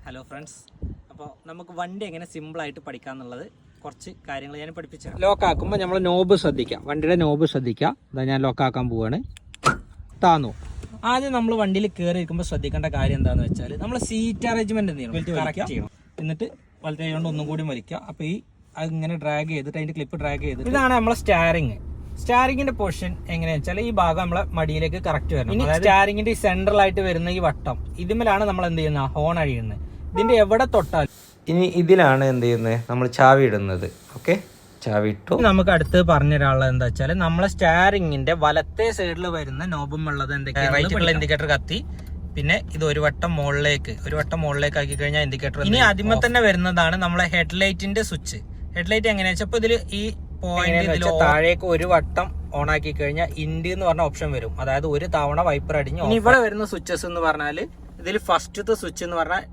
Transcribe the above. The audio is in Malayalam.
ഹലോ ഫ്രണ്ട്സ്, അപ്പോൾ നമുക്ക് വണ്ടി എങ്ങനെ സിമ്പിളായിട്ട് പഠിക്കാമെന്നുള്ളത് കുറച്ച് കാര്യങ്ങൾ ഞാൻ പഠിപ്പിച്ചു. ലോക്കാക്കുമ്പോൾ നമ്മൾ നോബ് ശ്രദ്ധിക്കുക, വണ്ടിയുടെ നോബ് ശ്രദ്ധിക്കുക. അതാ ഞാൻ ലോക്കാക്കാൻ പോവാണ്. താന്നു ആദ്യം നമ്മൾ വണ്ടിയിൽ കയറി ഇരിക്കുമ്പോൾ ശ്രദ്ധിക്കേണ്ട കാര്യം എന്താണെന്ന് വെച്ചാൽ നമ്മൾ സീറ്റ് അറേഞ്ച്മെന്റ് എന്ത് ചെയ്യണം, കറക്റ്റ് ചെയ്യണം. എന്നിട്ട് വലത്തെ കൈ കൊണ്ട് ഒന്നും കൂടി വലിക്കുക. അപ്പോൾ ഈ അതിങ്ങനെ ഡ്രാഗ് ചെയ്തിട്ട് അതിൻ്റെ ക്ലിപ്പ് ഡ്രാഗ് ചെയ്തിട്ട് ഇതാണ് നമ്മളെ സ്റ്റാരിങ്ങിന്റെ പൊസിഷൻ എങ്ങനെയാണെന്ന് വെച്ചാൽ ഈ ഭാഗം നമ്മളെ മടിയിലേക്ക് കറക്റ്റ് വരണം. ഇനി സ്റ്റാരിങ്ങിന്റെ ഈ സെൻട്രലായിട്ട് വരുന്ന ഈ വട്ടം ഇതിന്മേലാണ് നമ്മൾ എന്ത് ചെയ്യുന്നത്, ഹോൺ അഴിയുന്നത്. ഇതിന്റെ എവിടെ തൊട്ടാൽ ഇനി ഇതിലാണ് എന്ത് ചെയ്യുന്നത്, നമ്മൾ ചാവി ഇടുന്നത്. ഓക്കെ, ചാവി ഇട്ടു. നമുക്ക് അടുത്ത് പറഞ്ഞൊരാളുള്ളത് എന്താ വെച്ചാൽ നമ്മളെ സ്റ്റാരിങ്ങിന്റെ വലത്തെ സൈഡിൽ വരുന്ന നോബും ഉള്ളത് എന്തൊക്കെയാണ്, റൈറ്റുള്ള ഇൻഡിക്കേറ്റർ കത്തി, പിന്നെ ഇത് ഒരു വട്ടം മുകളിലേക്ക് ആക്കി കഴിഞ്ഞാൽ ഇൻഡിക്കേറ്റർ. ഇനി ആദ്യമേ തന്നെ വരുന്നതാണ് നമ്മളെ ഹെഡ്ലൈറ്റിന്റെ സ്വിച്ച്. ഹെഡ്ലൈറ്റ് എങ്ങനെയാ വെച്ചാൽ ഇപ്പൊ ഇതിൽ ഈ പോയിന്റ് താഴേക്ക് ഒരു വട്ടം ഓൺ ആക്കി കഴിഞ്ഞാൽ ഇൻഡി എന്ന് പറഞ്ഞ ഓപ്ഷൻ വരും. അതായത് ഒരു തവണ വൈപ്പർ അടിഞ്ഞ്. ഇനി ഇവിടെ വരുന്ന സ്വിച്ചസ് എന്ന് പറഞ്ഞാൽ ഇതിൽ ഫസ്റ്റത്തെ സ്വിച്ച് എന്ന് പറഞ്ഞാൽ